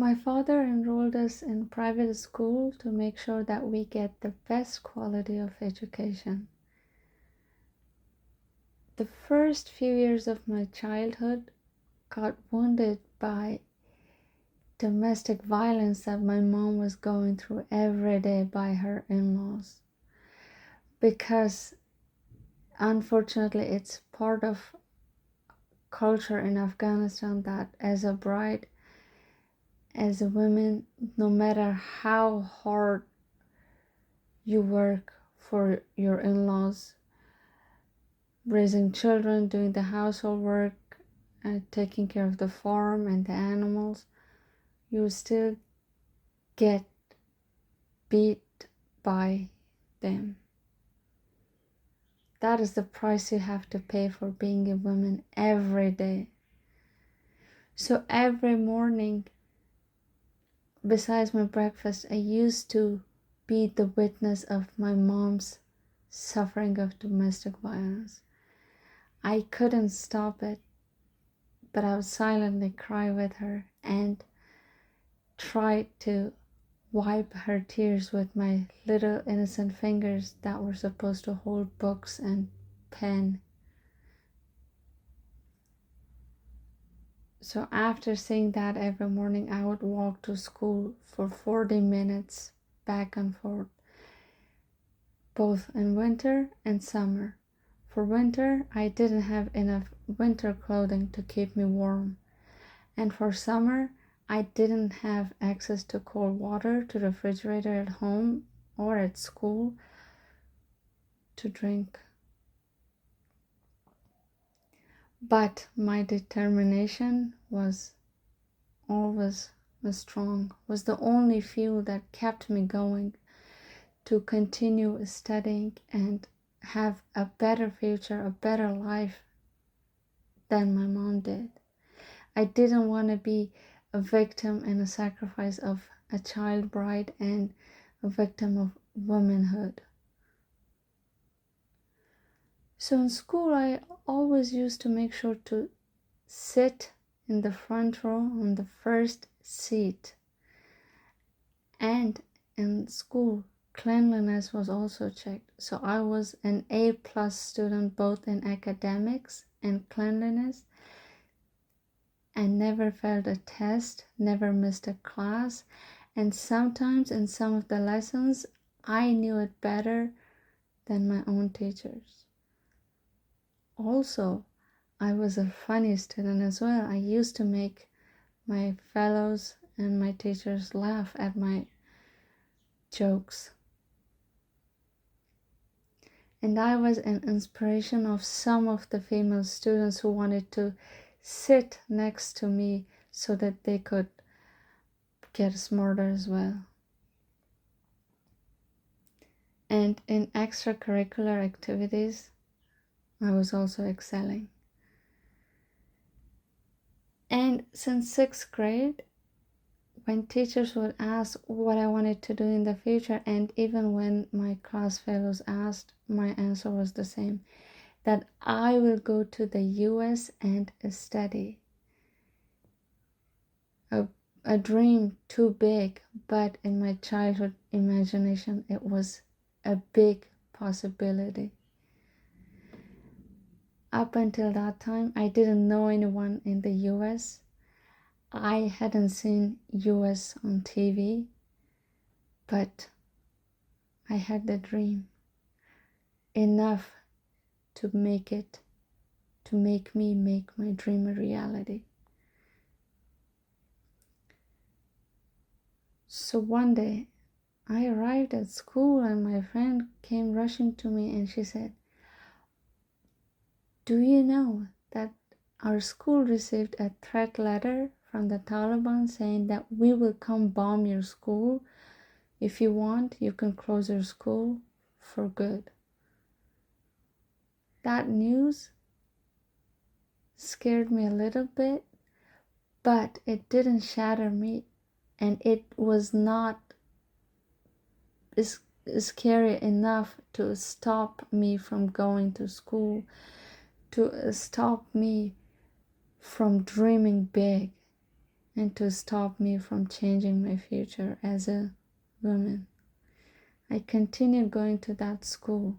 My father enrolled us in private school to make sure that we get the best quality of education. The first few years of my childhood got wounded by domestic violence that my mom was going through every day by her in-laws. Because unfortunately it's part of culture in Afghanistan that as a bride, as a woman, no matter how hard you work for your in-laws, raising children, doing the household work, and taking care of the farm and the animals, you still get beat by them. That is the price you have to pay for being a woman every day. So every morning, besides my breakfast, I used to be the witness of my mom's suffering of domestic violence. I couldn't stop it, but I would silently cry with her and try to wipe her tears with my little innocent fingers that were supposed to hold books and pen. So after seeing that every morning, I would walk to school for 40 minutes back and forth, both in winter and summer. For winter, I didn't have enough winter clothing to keep me warm. And for summer, I didn't have access to cold water, to refrigerator at home or at school to drink. But my determination was always strong, was the only fuel that kept me going to continue studying and have a better future, a better life than my mom did. I didn't want to be a victim and a sacrifice of a child bride and a victim of womanhood. So in school, I always used to make sure to sit in the front row on the first seat. And in school, cleanliness was also checked. So I was an A+ student both in academics and cleanliness, and never failed a test, never missed a class. And sometimes in some of the lessons, I knew it better than my own teachers. Also, I was a funny student as well. I used to make my fellows and my teachers laugh at my jokes. And I was an inspiration of some of the female students who wanted to sit next to me so that they could get smarter as well. And in extracurricular activities, I was also excelling. And since 6th grade, when teachers would ask what I wanted to do in the future, and even when my class fellows asked, my answer was the same, that I will go to the US and study. A dream too big, but in my childhood imagination, it was a big possibility. Up until that time, I didn't know anyone in the US. I hadn't seen US on TV, but I had the dream enough to make me make my dream a reality. So one day I arrived at school and my friend came rushing to me and she said, "Do you know that our school received a threat letter from the Taliban saying that we will come bomb your school? If you want, you can close your school for good." That news scared me a little bit, but it didn't shatter me, and it was not scary enough to stop me from going to school, to stop me from dreaming big. and to stop me from changing my future as a woman. I continued going to that school,